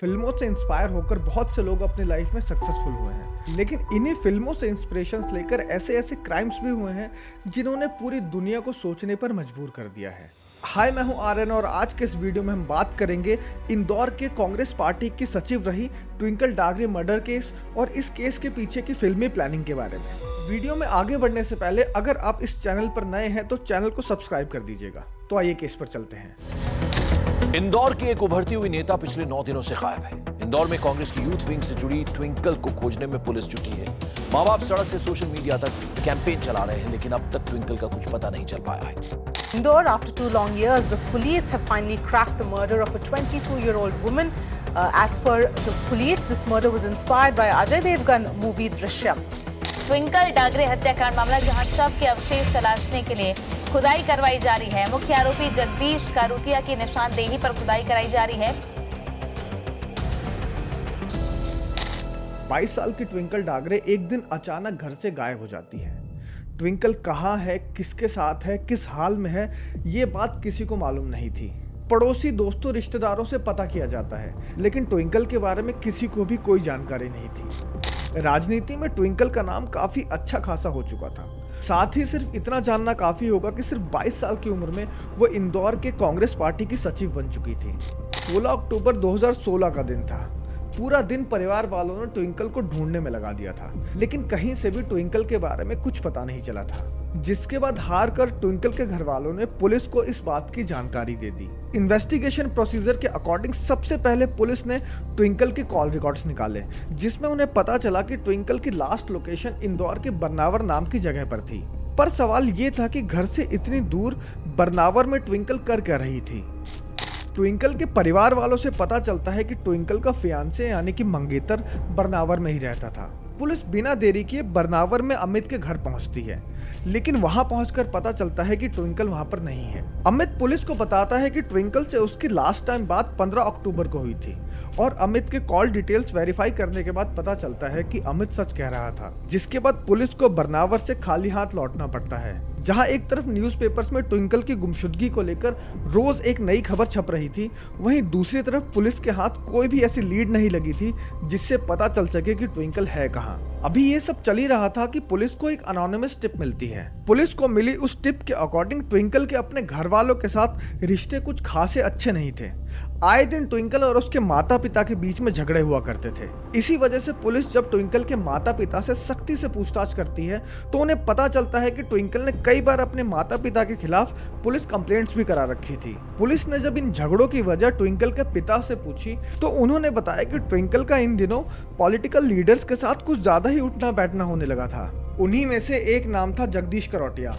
फिल्मों से इंस्पायर होकर बहुत से लोग अपनी लाइफ में सक्सेसफुल हुए हैं, लेकिन इन्हीं फिल्मों से इंस्पिरेशंस लेकर ऐसे ऐसे क्राइम्स भी हुए हैं जिन्होंने पूरी दुनिया को सोचने पर मजबूर कर दिया है। हाय, मैं हूं आर्यन और आज के इस वीडियो में हम बात करेंगे इंदौर के कांग्रेस पार्टी की सचिव रही ट्विंकल डागरे मर्डर केस और इस केस के पीछे की फिल्मी प्लानिंग के बारे में। वीडियो में आगे बढ़ने से पहले अगर आप इस चैनल पर नए हैं तो चैनल को सब्सक्राइब कर दीजिएगा। तो आइए केस पर चलते हैं। इंदौर की एक उभरती हुई नेता पिछले 9 दिनों से गायब है। इंदौर में कांग्रेस की यूथ विंग से जुड़ी ट्विंकल को खोजने में पुलिस जुटी है। मां बाप सड़क से सोशल मीडिया तक कैंपेन चला रहे हैं, लेकिन अब तक ट्विंकल का कुछ पता नहीं चल पाया है। Indore, after 2 long years, the police have finally cracked the murder of a 22-year-old woman. As per the police, this murder was inspired by Ajay Devgan movie Drishyam. Twinkle Dagre हत्याकांड मामला, जहां शव के अवशेष तलाशने के लिए खुदाई करवाई जा रही है। मुख्य आरोपी जगदीश कारूतिया की निशानदेही पर खुदाई कराई जा रही है। 22 साल की ट्विंकल डागरे एक दिन अचानक घर से गायब हो जाती है। ट्विंकल कहाँ है, किसके साथ है, किस हाल में है, ये बात किसी को मालूम नहीं थी। पड़ोसी, दोस्तों, रिश्तेदारों से पता किया जाता है, लेकिन ट्विंकल के बारे में किसी को भी कोई जानकारी नहीं थी। राजनीति में ट्विंकल का नाम काफी अच्छा खासा हो चुका था। साथ ही सिर्फ इतना जानना काफी होगा कि सिर्फ 22 साल की उम्र में वो इंदौर के कांग्रेस पार्टी की सचिव बन चुकी थी। 16 अक्टूबर 2016 का दिन था। पूरा दिन परिवार वालों ने ट्विंकल को ढूंढने में लगा दिया था, लेकिन कहीं से भी ट्विंकल के बारे में कुछ पता नहीं चला था। जिसके बाद हार कर ट्विंकल के घर वालों ने पुलिस को इस बात की जानकारी दे दी। इन्वेस्टिगेशन प्रोसीजर के अकॉर्डिंग सबसे पहले पुलिस ने ट्विंकल के कॉल रिकॉर्ड्स निकाले, जिसमें उन्हें पता चला कि ट्विंकल की लास्ट लोकेशन इंदौर के बरनावर नाम की जगह पर थी। पर सवाल ये था कि घर से इतनी दूर बरनावर में ट्विंकल कर क्या रही थी। ट्विंकल के परिवार वालों से पता चलता है कि ट्विंकल का फियांसे यानी कि मंगेतर बरनावर में ही रहता था। पुलिस बिना देरी किए बरनावर में अमित के घर पहुंचती है, लेकिन वहां पहुंचकर पता चलता है कि ट्विंकल वहां पर नहीं है। अमित पुलिस को बताता है कि ट्विंकल से उसकी लास्ट टाइम बात 15 अक्टूबर को हुई थी और अमित के कॉल डिटेल्स वेरीफाई करने के बाद पता चलता है कि अमित सच कह रहा था। जिसके बाद पुलिस को बरनावर से खाली हाथ लौटना पड़ता है। जहां एक तरफ न्यूज़पेपर्स में ट्विंकल की गुमशुदगी को लेकर रोज एक नई खबर छप रही थी, वहीं दूसरी तरफ पुलिस के हाथ कोई भी ऐसी लीड नहीं लगी थी जिससे पता चल सके कि ट्विंकल है कहां। अभी ये सब चल ही रहा था कि पुलिस को एक अनोनिमस टिप मिलती है। पुलिस को मिली उस टिप के अकॉर्डिंग ट्विंकल के अपने घर वालों के साथ रिश्ते कुछ खासे अच्छे नहीं थे। आए दिन ट्विंकल और उसके माता पिता के बीच में झगड़े हुआ करते थे। इसी वजह से पुलिस जब ट्विंकल के माता पिता से सख्ती से पूछताछ करती है तो उन्हें पता चलता है कि ट्विंकल ने कई बार अपने माता पिता के खिलाफ पुलिस कंप्लेंट्स भी करा रखी थी। पुलिस ने जब इन झगड़ों की वजह ट्विंकल के पिता से पूछी तो उन्होंने बताया कि ट्विंकल का इन दिनों पॉलिटिकल लीडर्स के साथ कुछ ज्यादा ही उठना बैठना होने लगा था। उन्हीं में से एक नाम था जगदीश करोटिया।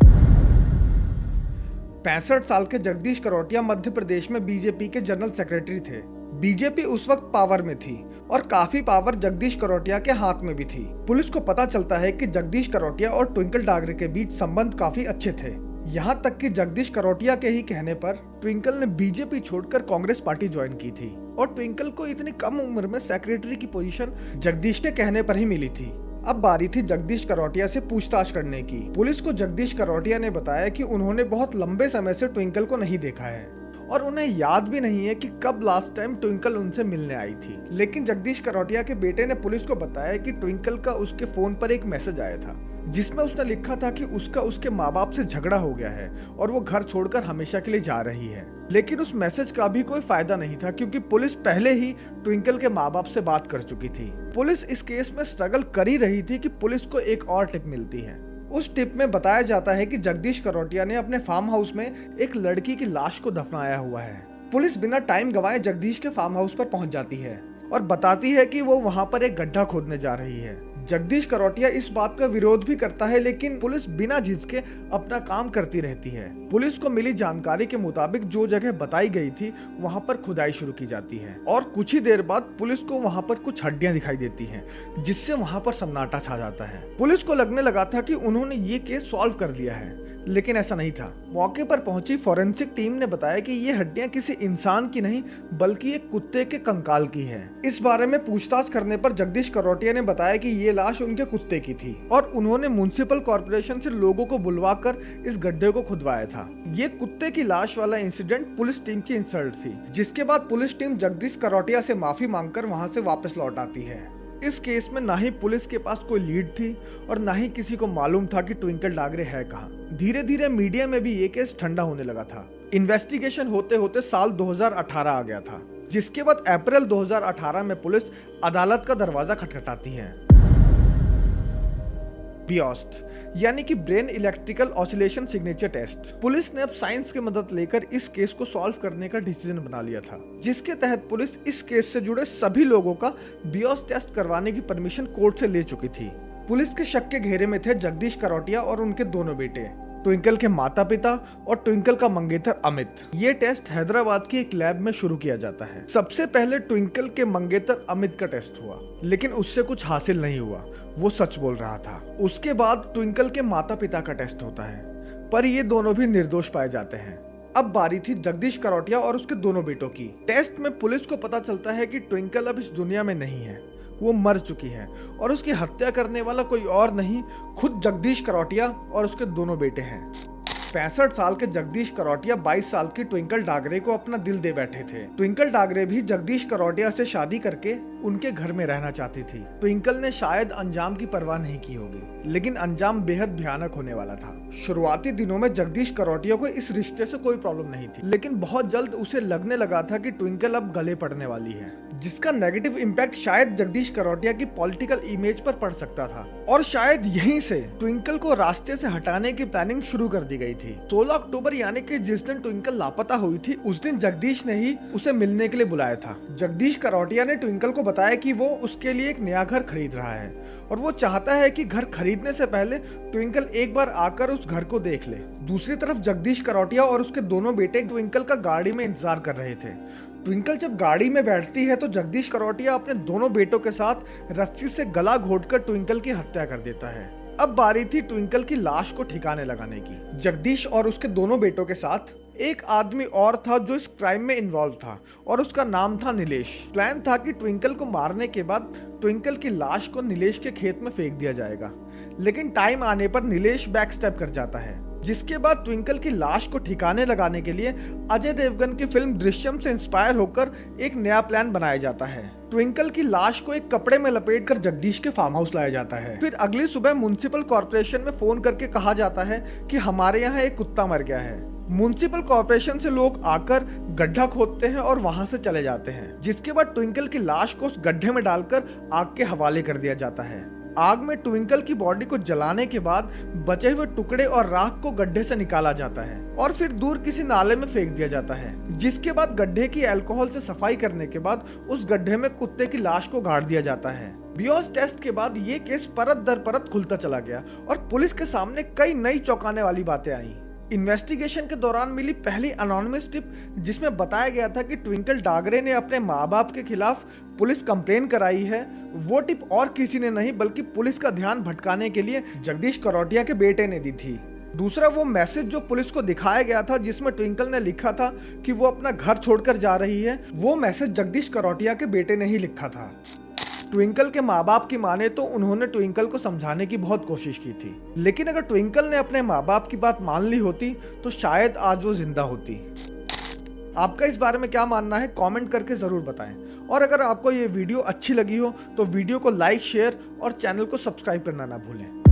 65 साल के जगदीश करोटिया मध्य प्रदेश में बीजेपी के जनरल सेक्रेटरी थे। बीजेपी उस वक्त पावर में थी और काफी पावर जगदीश करोटिया के हाथ में भी थी। पुलिस को पता चलता है कि जगदीश करोटिया और ट्विंकल डागरे के बीच संबंध काफी अच्छे थे। यहाँ तक कि जगदीश करोटिया के ही कहने पर ट्विंकल ने बीजेपी छोड़कर कांग्रेस पार्टी ज्वाइन की थी और ट्विंकल को इतनी कम उम्र में सेक्रेटरी की पोजीशन जगदीश के कहने पर ही मिली थी। अब बारी थी जगदीश करोटिया से पूछताछ करने की। पुलिस को जगदीश करोटिया ने बताया कि उन्होंने बहुत लंबे समय से ट्विंकल को नहीं देखा है और उन्हें याद भी नहीं है कि कब लास्ट टाइम ट्विंकल उनसे मिलने आई थी। लेकिन जगदीश करोटिया के बेटे ने पुलिस को बताया कि ट्विंकल का उसके फोन पर एक मैसेज आया था जिसमें उसने लिखा था कि उसका उसके माँ बाप से झगड़ा हो गया है और वो घर छोड़कर हमेशा के लिए जा रही है। लेकिन उस मैसेज का भी कोई फायदा नहीं था क्योंकि पुलिस पहले ही ट्विंकल के माँ बाप से बात कर चुकी थी। पुलिस इस केस में स्ट्रगल कर ही रही थी कि पुलिस को एक और टिप मिलती है। उस टिप में बताया जाता है कि जगदीश करोटिया ने अपने फार्म हाउस में एक लड़की की लाश को दफनाया हुआ है। पुलिस बिना टाइम गंवाए जगदीश के फार्म हाउस पर पहुंच जाती है और बताती है कि वो वहां पर एक गड्ढा खोदने जा रही है। जगदीश करोटिया इस बात का विरोध भी करता है, लेकिन पुलिस बिना झिझके अपना काम करती रहती है। पुलिस को मिली जानकारी के मुताबिक जो जगह बताई गई थी वहां पर खुदाई शुरू की जाती है और कुछ ही देर बाद पुलिस को वहां पर कुछ हड्डियां दिखाई देती हैं, जिससे वहां पर सन्नाटा छा जाता है। पुलिस को लगने लगा था कि उन्होंने ये केस सॉल्व कर लिया है, लेकिन ऐसा नहीं था। मौके पर पहुंची फॉरेंसिक टीम ने बताया कि ये हड्डियां किसी इंसान की नहीं बल्कि एक कुत्ते के कंकाल की है। इस बारे में पूछताछ करने पर जगदीश करोटिया ने बताया कि ये लाश उनके कुत्ते की थी और उन्होंने म्युनिसिपल कॉर्पोरेशन से लोगों को बुलवाकर इस गड्ढे को खुदवाया था। ये कुत्ते की लाश वाला इंसिडेंट पुलिस टीम की इंसल्ट थी, जिसके बाद पुलिस टीम जगदीश करोटिया से माफी मांगकर वहां से वापस लौट आती है। इस केस में ना ही पुलिस के पास कोई लीड थी और ना ही किसी को मालूम था कि ट्विंकल डागरे है कहाँ। धीरे धीरे मीडिया में भी ये केस ठंडा होने लगा था। इन्वेस्टिगेशन होते होते साल 2018 आ गया था, जिसके बाद अप्रैल 2018 में पुलिस अदालत का दरवाजा खटखटाती है। बियोस्ट यानी कि brain electrical oscillation signature test. Police ने अब साइंस की मदद लेकर इस केस को सॉल्व करने का डिसीजन बना लिया था, जिसके तहत पुलिस इस केस से जुड़े सभी लोगों का बियोस टेस्ट करवाने की परमिशन कोर्ट से ले चुकी थी। पुलिस के शक के घेरे में थे जगदीश करोटिया और उनके दोनों बेटे, ट्विंकल के माता पिता और ट्विंकल का मंगेतर अमित। ये टेस्ट हैदराबाद की एक लैब में शुरू किया जाता है। सबसे पहले ट्विंकल के मंगेतर अमित का टेस्ट हुआ, लेकिन उससे कुछ हासिल नहीं हुआ, वो सच बोल रहा था। उसके बाद ट्विंकल के माता पिता का टेस्ट होता है, पर ये दोनों भी निर्दोष पाए जाते हैं। अब बारी थी जगदीश करोटिया और उसके दोनों बेटों की। टेस्ट में पुलिस को पता चलता है कि ट्विंकल अब इस दुनिया में नहीं है, वो मर चुकी है और उसकी हत्या करने वाला कोई और नहीं, खुद जगदीश करोटिया और उसके दोनों बेटे हैं। 65 साल के जगदीश करोटिया 22 साल की ट्विंकल डागरे को अपना दिल दे बैठे थे। ट्विंकल डागरे भी जगदीश करोटिया से शादी करके उनके घर में रहना चाहती थी। ट्विंकल ने शायद अंजाम की परवाह नहीं की होगी, लेकिन अंजाम बेहद भयानक होने वाला था। शुरुआती दिनों में जगदीश करोटिया को इस रिश्ते से कोई प्रॉब्लम नहीं थी, लेकिन बहुत जल्द उसे लगने लगा था कि ट्विंकल अब गले पड़ने वाली है, जिसका नेगेटिव इम्पैक्ट शायद जगदीश करोटिया की पॉलिटिकल इमेज पर पड़ सकता था और शायद यहीं से ट्विंकल को रास्ते से हटाने की प्लानिंग शुरू कर दी गई थी। 16 अक्टूबर यानी कि जिस दिन ट्विंकल लापता हुई थी, उस दिन जगदीश ने ही उसे मिलने के लिए बुलाया था। जगदीश करोटिया ने ट्विंकल को बताया कि वो उसके लिए एक नया घर खरीद रहा है और वो चाहता है कि घर खरीदने से पहले ट्विंकल एक बार आकर उस घर को देख ले। दूसरी तरफ जगदीश करोटिया और उसके दोनों बेटे ट्विंकल का गाड़ी में इंतजार कर रहे थे। ट्विंकल जब गाड़ी में बैठती है तो जगदीश करोटिया अपने दोनों बेटों के साथ रस्सी से गला घोटकर ट्विंकल की हत्या कर देता है। अब बारी थी ट्विंकल की लाश को ठिकाने लगाने की। जगदीश और उसके दोनों बेटों के साथ एक आदमी और था जो इस क्राइम में इन्वॉल्व था और उसका नाम था नीलेश। प्लान था कि ट्विंकल को मारने के बाद ट्विंकल की लाश को नीलेश के खेत में फेंक दिया जाएगा, लेकिन टाइम आने पर नीलेश बैक स्टेप कर जाता है, जिसके बाद ट्विंकल की लाश को ठिकाने लगाने के लिए अजय देवगन की फिल्म दृश्यम से इंस्पायर होकर एक नया प्लान बनाया जाता है। ट्विंकल की लाश को एक कपड़े में लपेटकर जगदीश के फार्म हाउस लाया जाता है। फिर अगली सुबह म्युनिसिपल कॉर्पोरेशन में फोन करके कहा जाता है कि हमारे यहाँ एक कुत्ता मर गया है। म्युनिसिपल कॉर्पोरेशन से लोग आकर गड्ढा खोदते हैं और वहां से चले जाते हैं, जिसके बाद ट्विंकल की लाश को उस गड्ढे में डालकर आग के हवाले कर दिया जाता है। आग में ट्विंकल की बॉडी को जलाने के बाद बचे हुए टुकड़े और राख को गड्ढे से निकाला जाता है और फिर दूर किसी नाले में फेंक दिया जाता है, जिसके बाद गड्ढे की अल्कोहल से सफाई करने के बाद उस गड्ढे में कुत्ते की लाश को गाड़ दिया जाता है। बियोस टेस्ट के बाद ये केस परत दर परत खुलता चला गया और पुलिस के सामने कई नई चौंकाने वाली बातें आई। इन्वेस्टिगेशन के दौरान मिली पहली अनोनिमस टिप, जिसमें बताया गया था कि ट्विंकल डागरे ने अपने माँ बाप के खिलाफ पुलिस कंप्लेन कराई है। वो टिप और किसी ने नहीं बल्कि पुलिस का ध्यान भटकाने के लिए जगदीश करोटिया के बेटे ने दी थी। दूसरा वो मैसेज जो पुलिस को दिखाया गया था, जिसमें ट्विंकल ने लिखा था कि वो अपना घर छोड़कर जा रही है, वो मैसेज जगदीश करोटिया के बेटे ने ही लिखा था। ट्विंकल के माँ बाप की माने तो उन्होंने ट्विंकल को समझाने की बहुत कोशिश की थी, लेकिन अगर ट्विंकल ने अपने माँ बाप की बात मान ली होती तो शायद आज वो जिंदा होती। आपका इस बारे में क्या मानना है, कमेंट करके जरूर बताएं। और अगर आपको ये वीडियो अच्छी लगी हो तो वीडियो को लाइक, शेयर और चैनल को सब्सक्राइब करना ना भूलें।